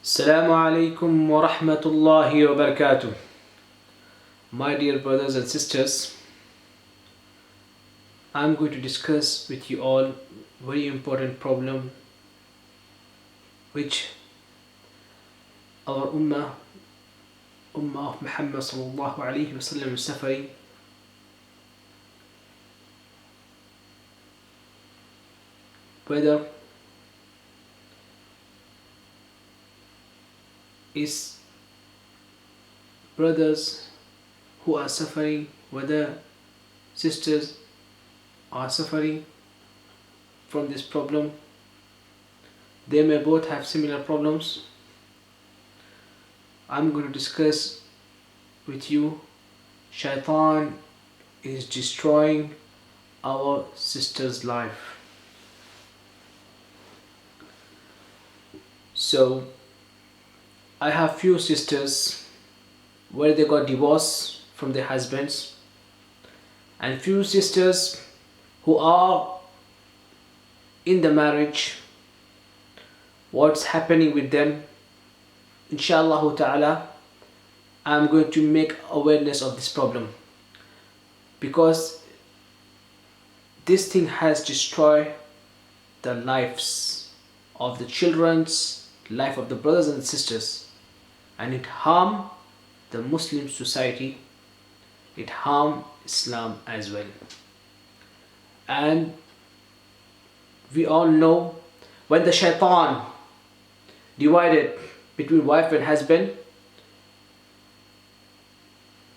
Assalamu alaikum wa rahmatullahi wa barakatuh. My dear brothers and sisters, I'm going to discuss with you all very important problem which our ummah of Muhammad sallallahu alaihi wasallam is suffering. Whether is brothers who are suffering, whether sisters are suffering from this problem. They may both have similar problems. I'm going to discuss with you Shaitan is destroying our sister's life. So I have few sisters where they got divorced from their husbands, and few sisters who are in the marriage. What's happening with them? Inshallah ta'ala, I'm going to make awareness of this problem, because this thing has destroyed the lives of the children's life, of the brothers and sisters, and it harm the Muslim society, it harm Islam as well. And we all know, when the shaitan divided between wife and husband,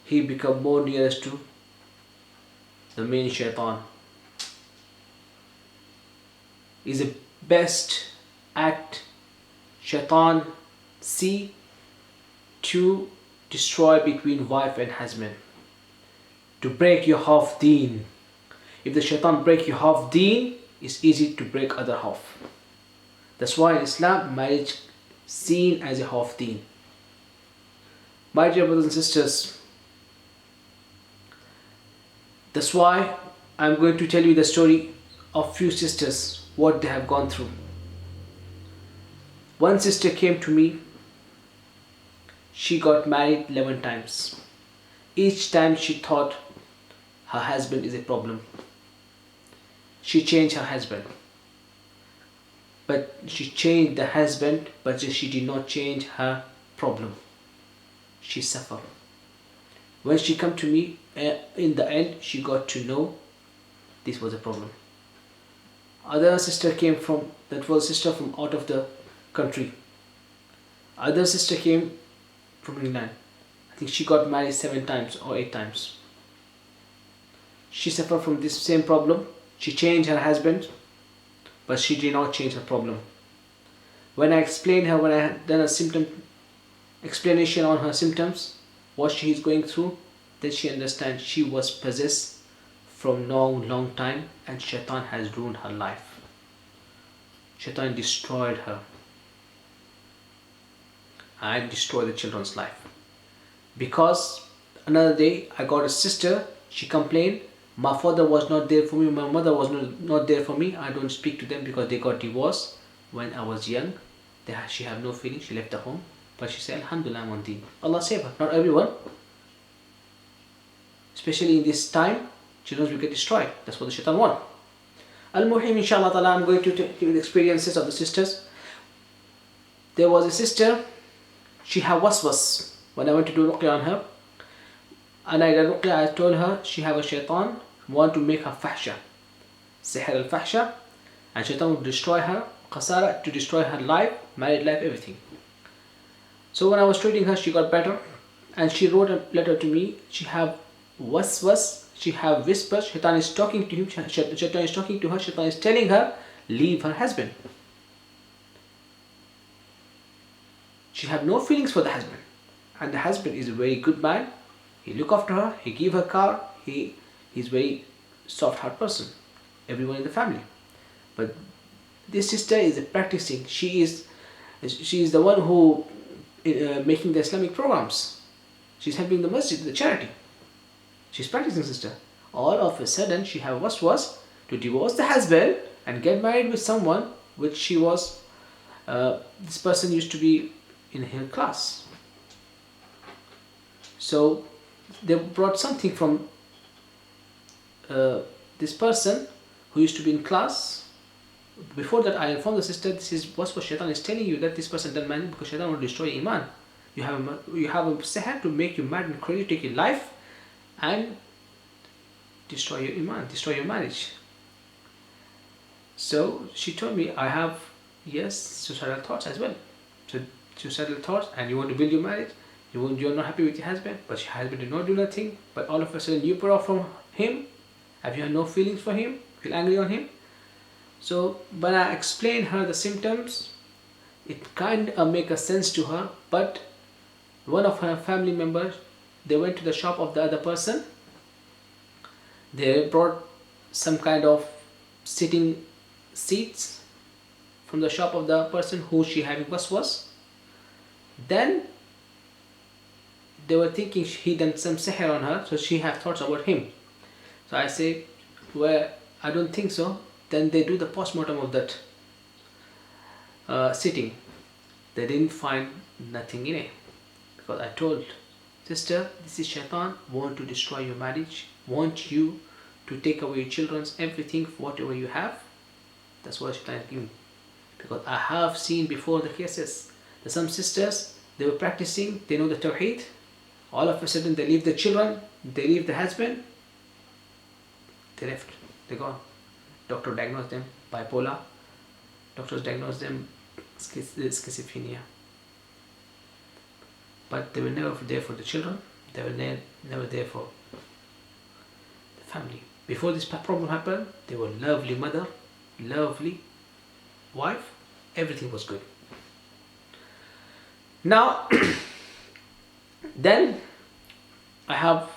he become more nearest to the main shaitan. Is the best act shaitan see to destroy between wife and husband, to break your half deen. If the shaitan break your half deen, it's easy to break other half. That's why in Islam, marriage seen as a half deen. My dear brothers and sisters, that's why I'm going to tell you the story of few sisters, what they have gone through. One sister came to me. She got married 11 times. Each time she thought her husband is a problem. She changed her husband. But she changed the husband, but she did not change her problem. She suffered. When she came to me, in the end, she got to know this was a problem. Other sister came from, that was sister from out of the country. Other sister came from England. I think she got married 7 times or 8 times. She suffered from this same problem. She changed her husband, but she did not change her problem. When I explained her, when I had done a symptom explanation on her symptoms, what she is going through, then she understands she was possessed from long time, and Shaitan has ruined her life. Shaitan destroyed her. I destroyed the children's life. Because another day I got a sister, she complained, my father was not there for me, my mother was not there for me, I don't speak to them because they got divorced when I was young. She had no feeling, she left the home. But she said, Alhamdulillah, I'm on deen. Allah save her, not everyone. Especially in this time, children will get destroyed. That's what the shaitan wants. Al-Muhim, inshallah ta'ala, I'm going to tell you the experiences of the sisters. There was a sister, she had waswas. When I went to do ruqyah on her, and I did ruqyah, I told her she have a shaitan, want to make her fahsha. Sihr al-fahsha. And shaitan would destroy her, qasara, to destroy her life, married life, everything. So when I was treating her, she got better. And she wrote a letter to me. She have waswas, she have whispers. Shaitan is talking to him, shaitan is talking to her, shaitan is telling her, leave her husband. She have no feelings for the husband. And the husband is a very good man. He look after her, he give her car, he's very soft heart person. Everyone in the family. But this sister is practicing. She is the one who making the Islamic programs. She's helping the masjid, the charity. She's practicing sister. All of a sudden she have was to divorce the husband and get married with someone which she was, this person used to be in her class. So they brought something from this person who used to be in class. Before that, I informed the sister, this is what Shaitan is telling you, that this person done man because Shaitan will destroy Iman. You have a sihr to make you mad and crazy, take your life and destroy your Iman, destroy your marriage. So she told me, I have, yes, suicidal thoughts as well. So suicidal thoughts, and you want to build your marriage, you're not happy with your husband, but your husband did not do nothing, but all of a sudden you put off from him. Have you had no feelings for him? Feel angry on him? So when I explained her the symptoms, it kind of make a sense to her. But one of her family members, they went to the shop of the other person. They brought some kind of sitting seats from the shop of the person who she having was. Then they were thinking he done some sihr on her, so she have thoughts about him. So I say, well, I don't think so. Then they do the postmortem of that sitting. They didn't find nothing in it, because I told sister, this is Shaitan want to destroy your marriage, want you to take away your children's everything, whatever you have. That's what Shaitan is giving. Because I have seen before the cases that some sisters, they were practicing, they know the Tawheed, all of a sudden they leave the children, they leave the husband, they left, they're gone. Doctor diagnosed them bipolar, doctors diagnosed them schizophrenia. But they were never there for the children, they were never there for the family. Before this problem happened, they were lovely mother, lovely wife, everything was good. Now, then I have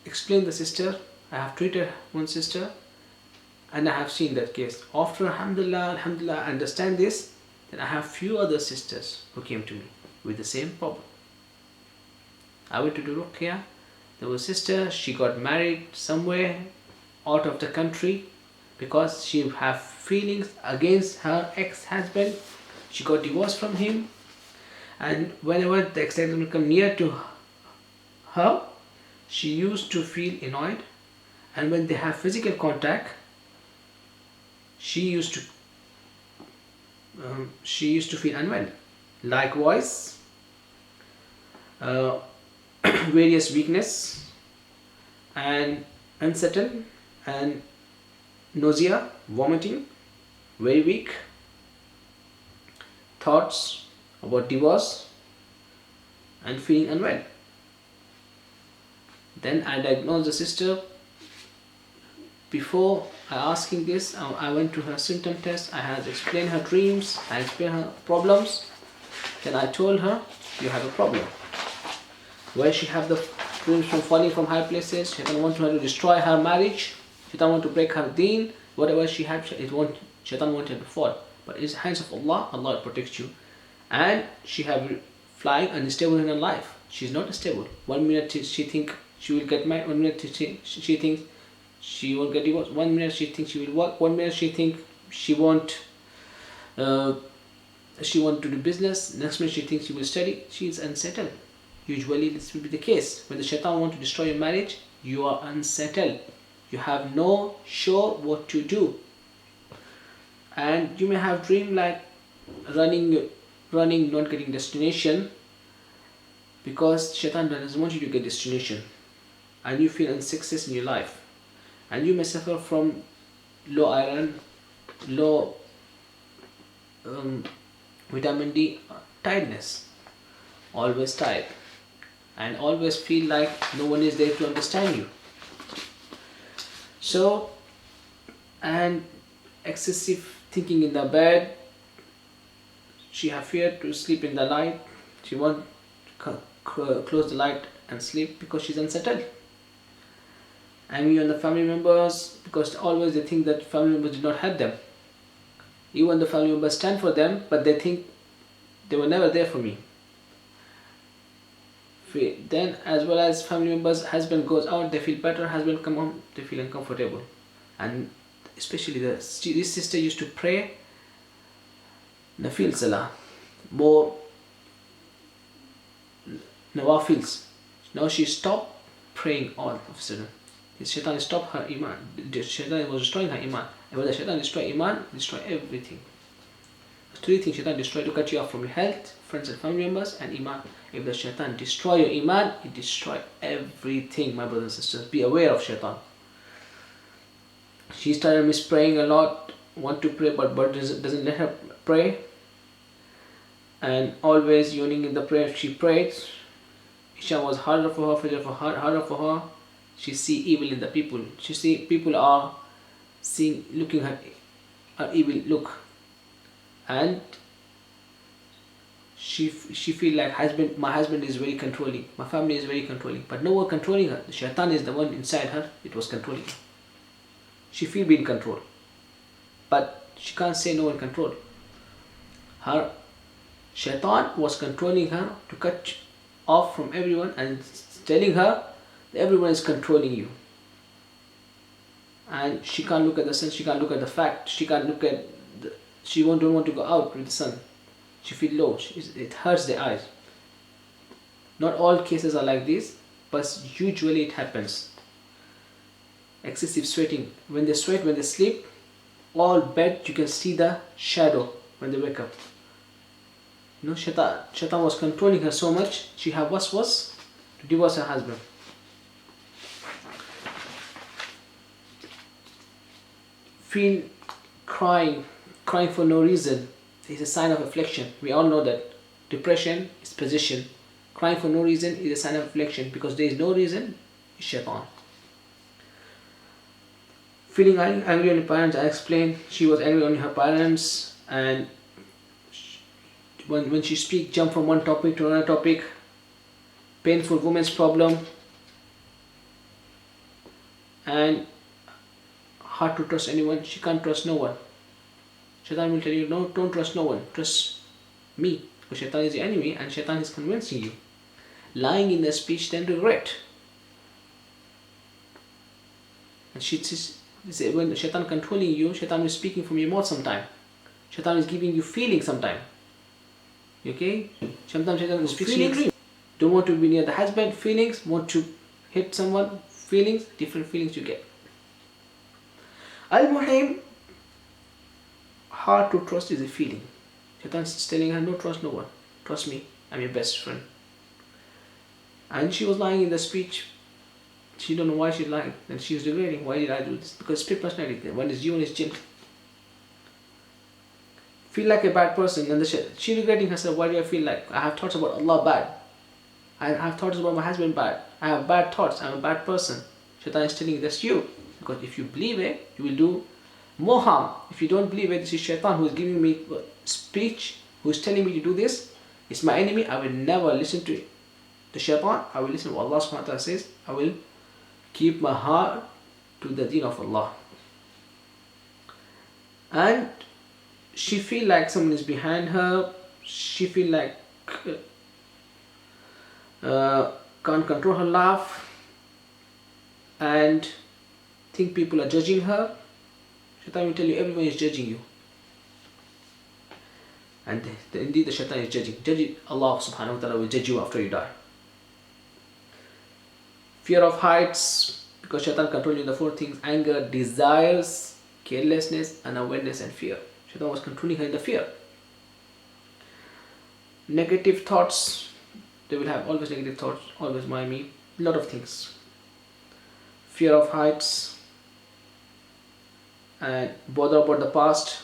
explained the sister, I have treated one sister, and I have seen that case. After alhamdulillah, I understand this, then I have few other sisters who came to me with the same problem. I went to do ruqyah. There was a sister, she got married somewhere out of the country because she have feelings against her ex-husband. She got divorced from him, and whenever the ex-husband will come near to her, she used to feel annoyed, and when they have physical contact, she used to feel unwell. Likewise, various weakness and unsettled and nausea, vomiting, very weak, thoughts about divorce and feeling unwell. Then I diagnosed the sister. Before asking this, I went to her symptom test. I had explained her dreams, I explained her problems. Then I told her, you have a problem. Where she have the dreams from falling from high places, Shaitan want her to destroy her marriage, Shaitan want to break her deen, whatever she had, Shaitan wanted to fall. But it's the hands of Allah, Allah protects you. And she have flying unstable in her life. She's not stable. 1 minute she think she will get married, 1 minute she thinks she won't get divorced, 1 minute she thinks she will work, 1 minute she thinks she won't to do business, next minute she thinks she will study. She is unsettled. Usually this will be the case. When the Shaitan want to destroy your marriage, you are unsettled. You have no sure what to do. And you may have dream like running, not getting destination, because Shaitan doesn't want you to get destination. And you feel unsuccess in your life. And you may suffer from low iron, low vitamin D, tiredness, always tired, and always feel like no one is there to understand you. So, and excessive thinking in the bed, she have fear to sleep in the light, she won't close the light and sleep because she's unsettled. Angry on the family members because always they think that family members did not help them. Even the family members stand for them, but they think they were never there for me. Then as well as family members, husband goes out, they feel better, husband come home, they feel uncomfortable. And especially this sister used to pray Nafil Salah, more nawafils. Now she stopped praying all of a sudden. The shaitan stopped her iman. The shaitan was destroying her iman. And when the shaitan destroy iman, destroy everything. Three things shaitan destroy to cut you off from your health, friends and family members, and iman. If the shaitan destroy your iman, it destroy everything, my brothers and sisters. Be aware of shaitan. She started mispraying a lot, want to pray, but doesn't let her pray. And always yawning in the prayer she prayed. Isha was harder for her, Fajr harder for her. She see evil in the people. She see people are looking at her evil look. And she feel like my husband is very controlling, my family is very controlling, but no one controlling her. The shaitan is the one inside her, it was controlling her. She feel being controlled, but she can't say no one control her. Shaitan was controlling her to cut off from everyone and telling her that everyone is controlling you. And she can't look at the sun, she can't look at the fact, she can't look at she don't want to go out with the sun. She feel low, it hurts the eyes. Not all cases are like this, but usually it happens. Excessive sweating. When they sweat, when they sleep, all bed you can see the shadow when they wake up. You know, Shaitan was controlling her so much, she had was to divorce her husband. Feel crying for no reason is a sign of affliction. We all know that depression is possession. Crying for no reason is a sign of affliction, because there is no reason, is shaitan. Feeling angry on her parents, I explained she was angry on her parents, and when she speaks, jump from one topic to another topic. Painful woman's problem, and hard to trust anyone. She can't trust no one. Shaitan will tell you, no, don't trust no one, trust me, because shaitan is the enemy and shaitan is convincing you. Lying in the speech, then regret. And when shaitan controlling you, shaitan is speaking from your mouth sometime. Shaitan is giving you feeling sometime. Okay? Sometimes shaitan is feeling. Don't want to be near the husband, feelings. Want to hit someone, feelings. Different feelings you get. Al-Muhim, hard to trust is a feeling. Shaitan is telling her, no, trust no one. Trust me, I'm your best friend. And she was lying in the speech. She don't know why she's lying. And she was regretting, why did I do this? Because split personality. One is you and is jinn. Feel like a bad person. And she regretting herself, why do I feel like I have thoughts about Allah bad? I have thoughts about my husband bad. I have bad thoughts. I'm a bad person. Shaitan is telling you that's you. Because if you believe it, you will do more harm. If you don't believe it, this is shaitan who is giving me speech, who is telling me to do this. It's my enemy. I will never listen to the shaitan. I will listen to what Allah subhanahu wa ta'ala says. I will keep my heart to the deen of Allah. And she feel like someone is behind her. She feel like can't control her laugh and think people are judging her. Shaitan will tell you everyone is judging you. And indeed the shaitan is judging. Allah subhanahu wa ta'ala will judge you after you die. Fear of heights, because shaitan controlling you the four things: anger, desires, carelessness, unawareness, and fear. Shaitan was controlling her in the fear. Negative thoughts, they will have always negative thoughts, always me, a lot of things. Fear of heights, and bother about the past,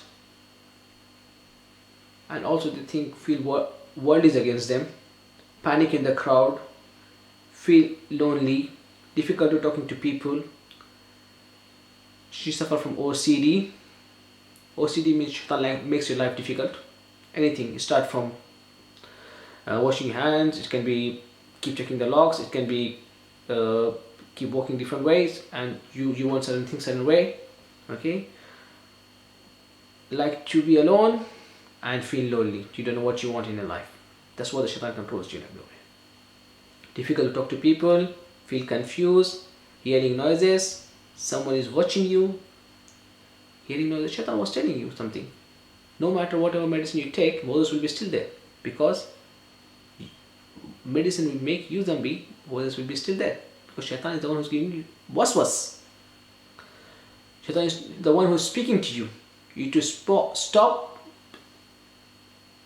and also they feel world is against them. Panic in the crowd, feel lonely, difficult to talking to people. She suffer from OCD. OCD means shaitan makes your life difficult. Anything, start from washing your hands, it can be keep checking the locks, it can be keep walking different ways, and you want certain things certain way. Okay, like to be alone and feel lonely. You don't know what you want in your life. That's what the shaitan controls you. Difficult to talk to people, feel confused, hearing noises, someone is watching you. Hearing noises, shaitan was telling you something. No matter whatever medicine you take, Moses will be still there, because medicine will make you zombie, waswas will be still there. Because shaitan is the one who's giving you waswas. Shaitan is the one who's speaking to you. You need to stop.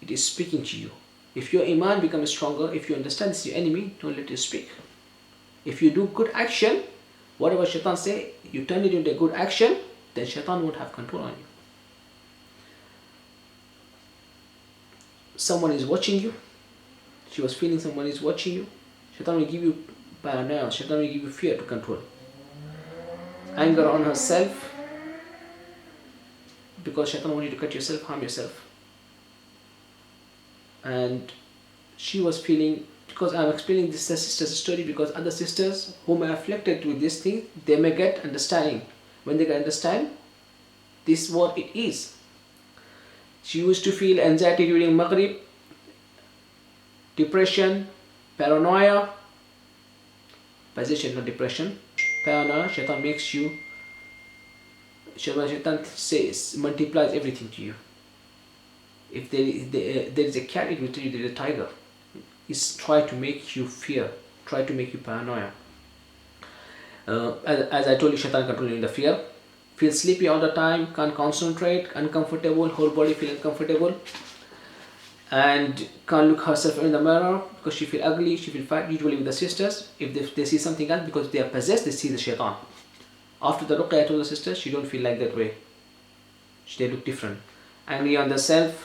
It is speaking to you. If your iman becomes stronger, if you understand this is your enemy, don't let it speak. If you do good action, whatever shaitan say, you turn it into a good action, then shaitan won't have control on you. Someone is watching you. She was feeling someone is watching you. Shaitan will give you paranoia. Shaitan will give you fear to control. Anger on herself, because shaitan wants you to cut yourself, harm yourself. And she was feeling, because I'm explaining this sister's story, because other sisters who may afflicted with this thing, they may get understanding. When they can understand, this is what it is. She used to feel anxiety during Maghrib, depression, paranoia. Position, not depression. Paranoia, shaitan makes you, shaitan says, multiplies everything to you. If there is a cat, it will tell you there is a tiger. It's try to make you fear, try to make you paranoia. As I told you, shaitan controlling the fear. Feel sleepy all the time, can't concentrate, uncomfortable, whole body feel uncomfortable, and can't look herself in the mirror because she feel ugly, she feel fat. Usually with the sisters, if they see something else, because they are possessed, they see the shaitan. After the ruqyah, I told the sisters, she don't feel like that way. They look different. Angry on themselves,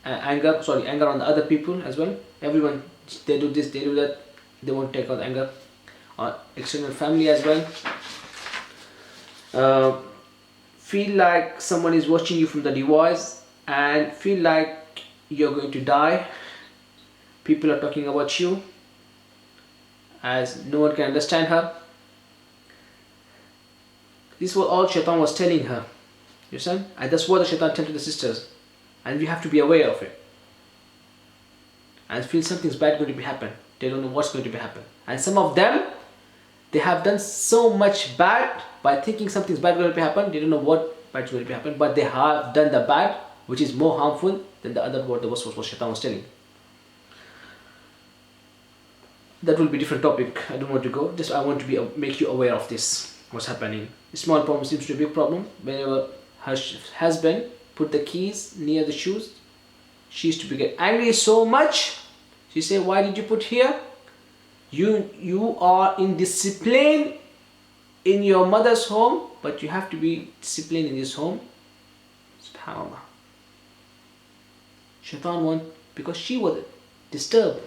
anger on the other people as well. Everyone, they do this, they do that. They won't take out anger on external family as well. Feel like someone is watching you from the device and feel like you're going to die. People are talking about you as no one can understand her. This was all shaitan was telling her. You understand? And that's what the shaitan tells to the sisters. And we have to be aware of it. And feel something's bad going to be happen. They don't know what's going to be happen. And some of them, they have done so much bad by thinking something's bad going to be happen. They don't know what bad is going to be happen, but they have done the bad, which is more harmful than the other word that was what shaitan was telling. That will be a different topic. I don't want to go. Just I want to make you aware of this. What's happening? A small problem seems to be a big problem. Whenever her husband put the keys near the shoes, she used to get angry so much. She said, "Why did you put here? You are indisciplined in your mother's home, but you have to be disciplined in this home." SubhanAllah. Shaitan because she was disturbed.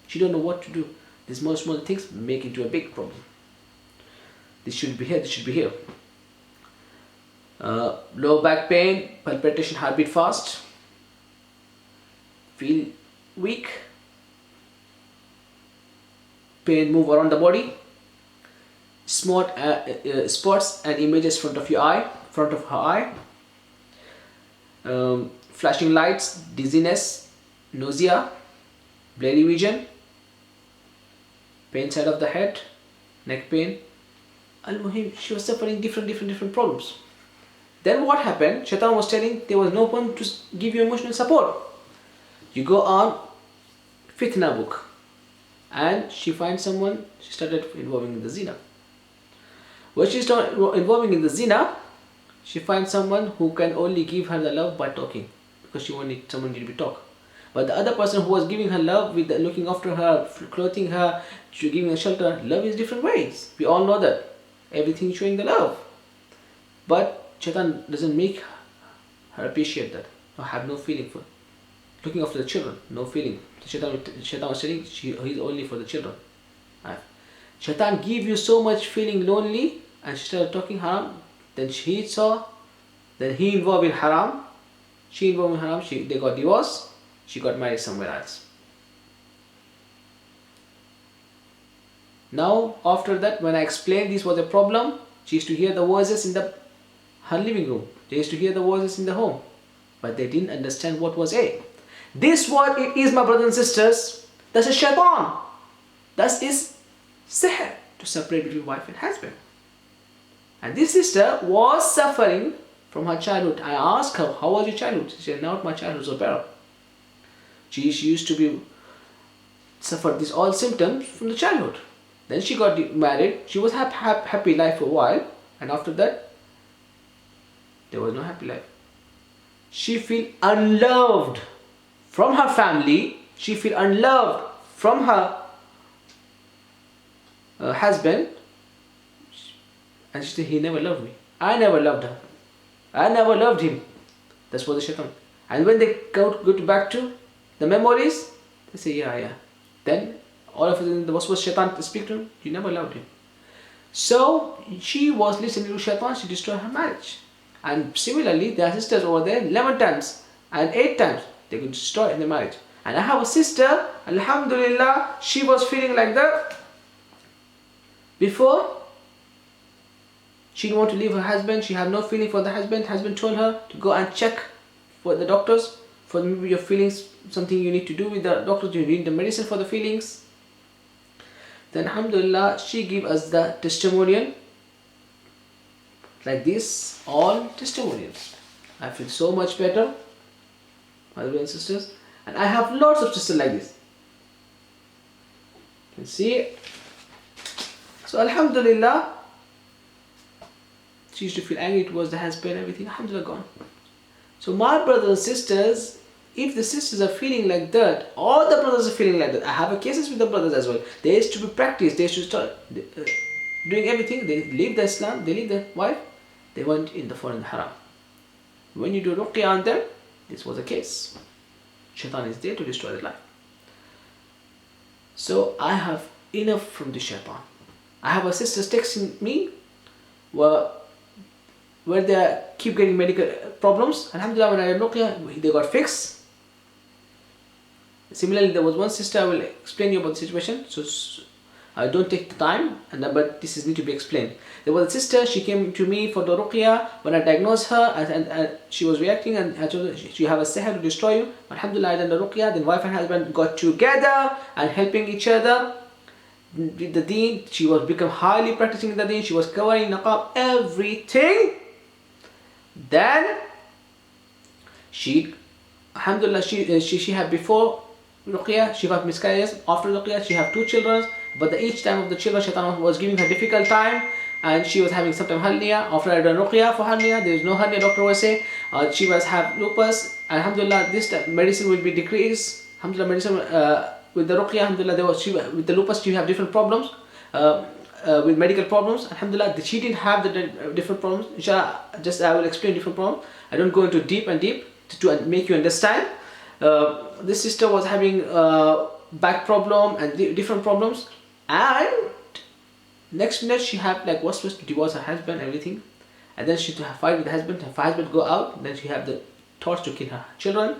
She don't know what to do. These small things make it into a big problem. This should be here, this should be here. Low back pain, palpitation, heartbeat fast. Feel weak. Pain move around the body. Spots and images front of her eye. Flashing lights, dizziness, nausea, blurry vision, pain side of the head, neck pain. Al-Muhim, she was suffering different problems. Then what happened? Shaitan was telling there was no one to give you emotional support. You go on fitna book, and she finds someone. She started involving in the zina. When she started involving in the zina, she finds someone who can only give her the love by talking, because she wanted someone to be talk. But the other person who was giving her love with looking after her, clothing her, giving her shelter, love is different ways. We all know that. Everything showing the love. But Shaitan doesn't make her appreciate that, or have no feeling for looking after the children, no feeling. Shaitan was saying he's only for the children. Shaitan give you so much feeling lonely, and she started talking haram. Then he saw, then he involved in haram. She involved in haram. They got divorced. She got married somewhere else. Now after that, when I explained this was a problem, she used to hear the voices in her living room. They used to hear the voices in the home, but they didn't understand what was A. This what it is, my brothers and sisters. That's a shaitan. That is sihr, to separate between wife and husband. And this sister was suffering from her childhood. I asked her, how was your childhood? She said, not my childhood was better. She used to be suffered these all symptoms from the childhood. Then she got married. She was happy life for a while, and after that, there was no happy life. She feel unloved from her family. She feel unloved from her husband, and she said, he never loved me. I never loved her. I never loved him. That's what the shaitan. And when they go back to the memories, they say, yeah. Then all of a sudden, the was shaitan to speak to him. You never loved him. So she was listening to shaitan. She destroyed her marriage. And similarly, there are sisters over there 11 times and 8 times they could destroy in the marriage. And I have a sister, alhamdulillah, she was feeling like that before. She didn't want to leave her husband. She had no feeling for the husband. Husband told her to go and check for the doctors for maybe your feelings, something you need to do with the doctors. You need the medicine for the feelings. Then alhamdulillah, she gave us the testimonial. Like this, all testimonials. I feel so much better, my brothers and sisters. And I have lots of sisters like this. You can see. So alhamdulillah, she used to feel angry towards the husband, everything. Alhamdulillah, gone. So my brothers and sisters, if the sisters are feeling like that, all the brothers are feeling like that. I have cases with the brothers as well. They used to be practiced. They used to start doing everything. They leave the Islam. They leave the wife. They went in the foreign haram. When you do ruqyah on them, this was the case. Shaitan is there to destroy their life. So I have enough from the shaitan. I have a sisters texting me where they keep getting medical problems. Alhamdulillah, when I did ruqyah, they got fixed. Similarly, there was one sister, I will explain you about the situation. So I don't take the time, but this need to be explained. There was a sister, she came to me for the ruqyah. When I diagnosed her, and she was reacting, and I told her, you have a sihr to destroy you. Alhamdulillah, I done the ruqyah. Then wife and husband got together and helping each other with the deen. She was become highly practicing the deen. She was covering niqab, everything. Then she, alhamdulillah, she had before ruqyah, she got miscarriages. After ruqyah, she had 2 children. But each time of the children, shaitan was giving her difficult time, and she was having sometimes hernia. After I done ruqyah for hernia, there is no hernia. Doctor was say she was have lupus. Alhamdulillah, this medicine will be decreased. Alhamdulillah, medicine with the ruqyah, alhamdulillah, with the lupus she have different problems. With medical problems, alhamdulillah, she didn't have the different problems. Inshallah, just I will explain different problems. I don't go into deep to make you understand. This sister was having back problem and different problems, and next minute she had like was supposed to divorce her husband, everything, and then she to have fight with the husband. Her husband go out, then she have the thoughts to kill her children.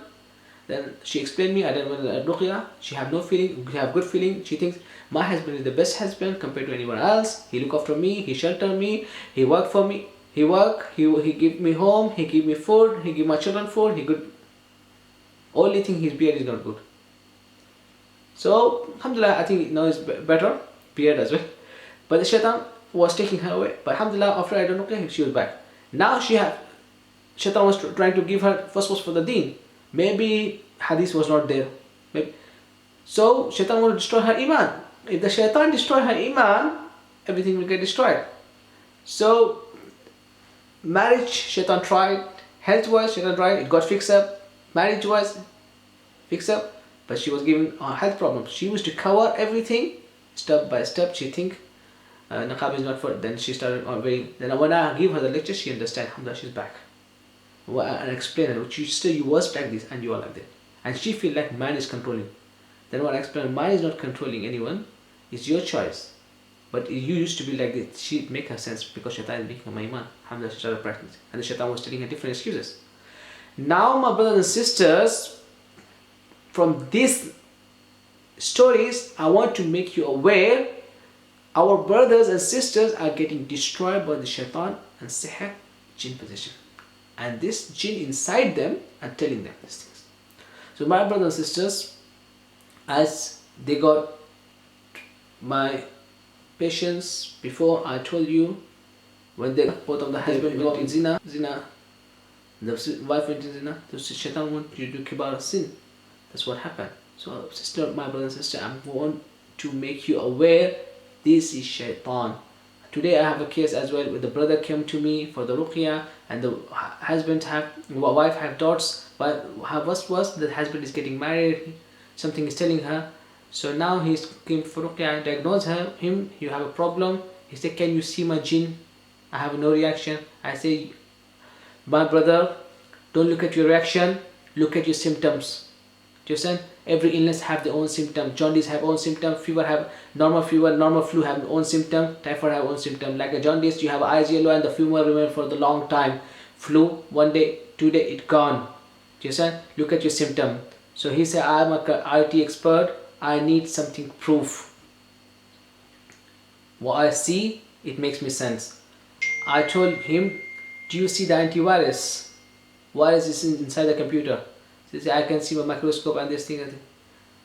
Then she explained me, I don't want to ruqyah. She have no feeling, she have good feeling. She thinks my husband is the best husband compared to anyone else. He look after me, he shelter me, he work for me, he give me home, he give me food, he give my children food, he good. Only thing his beard is not good. So alhamdulillah, I think now is better, beard as well. But the shaitan was taking her away. But alhamdulillah, after I don't know, she was back. Now shaitan was trying to give her first was for the deen. Maybe hadith was not there. Maybe. So shaitan will destroy her iman. If the shaitan destroy her iman, everything will get destroyed. So marriage, shaitan tried. Health-wise, shaitan tried. It got fixed up. Marriage-wise, fixed up. But she was giving health problems. She used to cover everything step by step. She think niqab is not for. Then she started wearing. Then when I give her the lecture, she understands. Alhamdulillah, she's back. And explain her. You was like this and you are like that. And she feel like man is controlling. Then when I explain, man is not controlling anyone. It's your choice. But you used to be like this. She make her sense because shaitan is making her iman. Alhamdulillah, she started practicing. And the shaitan was telling her different excuses. Now, my brothers and sisters, from these stories, I want to make you aware our brothers and sisters are getting destroyed by the shaitan and sihr, jinn possession. And this jinn inside them are telling them these things. So my brothers and sisters, as they got my patients before, I told you, when they both of the husband went in zina, the wife went in zina, the shaitan wanted you to do kibar sin. That's what happened. So sister, my brother and sister, I want to make you aware, this is shaitan. Today I have a case as well where the brother came to me for the ruqyah, and the husband have wife have daughters, but what's worse, the husband is getting married, something is telling her. So now he's came for ruqyah, diagnose him, you have a problem. He said, can you see my jinn? I have no reaction. I say, my brother, don't look at your reaction, look at your symptoms. Do you understand? Every illness have their own symptom. Jaundice have own symptom. Fever, normal flu have own symptom. Typhoid have own symptom. Like a jaundice, you have eyes yellow and the fever remain for the long time. Flu, 1 day, 2 day, it gone. Do you understand? Look at your symptom. So he said, I'm a IT expert. I need something proof. What I see, it makes me sense. I told him, do you see the antivirus? Virus is inside the computer. So I can see my microscope and this thing.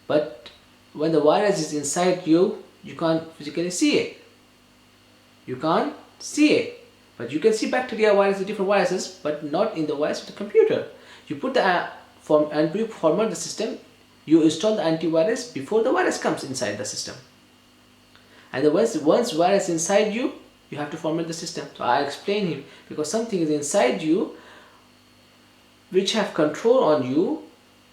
But when the virus is inside you, you can't physically see it. You can't see it. But you can see bacteria, viruses, different viruses, but not in the virus of the computer. You put the and you format the system, you install the antivirus before the virus comes inside the system. And once virus inside you, you have to format the system. So I explain him, because something is inside you which have control on you,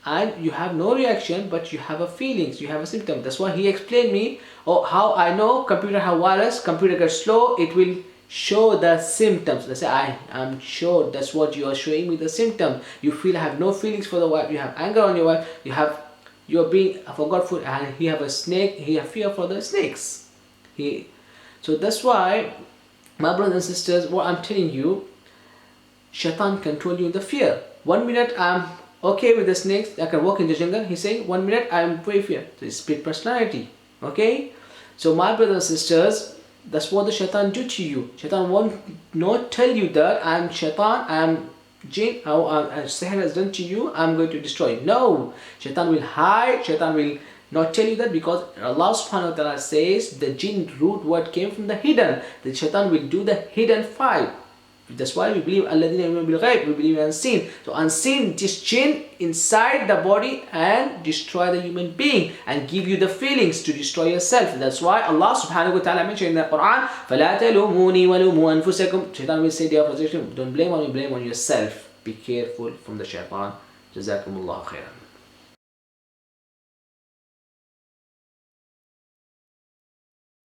and you have no reaction, but you have a feelings, you have a symptom. That's why he explained me, how I know computer have virus, computer gets slow, it will show the symptoms. Let's say I'm sure that's what you are showing me, the symptom. You feel have no feelings for the wife, you have anger on your wife, you're being forgetful, and he have a snake, he have fear for the snakes. So that's why, my brothers and sisters, what I'm telling you, shaitan control you in the fear. 1 minute I'm okay with the snakes, I can walk in the jungle. He's saying 1 minute I'm very fear. So it's split personality. Okay? So my brothers and sisters, that's what the shaitan do to you. Shaitan won't not tell you that I'm shaitan, I'm jinn, sihr has done to you, I'm going to destroy you. No! Shaitan will hide, shaitan will not tell you that, because Allah subhanahu wa ta'ala says the jinn root word came from the hidden. The shaitan will do the hidden fight. That's why we believe alladhina yu'minuna bil ghaib, we believe unseen. So unseen, just jinn inside the body and destroy the human being and give you the feelings to destroy yourself. That's why Allah subhanahu wa ta'ala mentioned in the Quran, فَلَا تَلُومُونِي وَلُومُوا أَنفُسَكُمْ. Shaitan will say day of resurrection, don't blame on me, blame on yourself. Be careful from the shaitan. Jazakumullah khairan.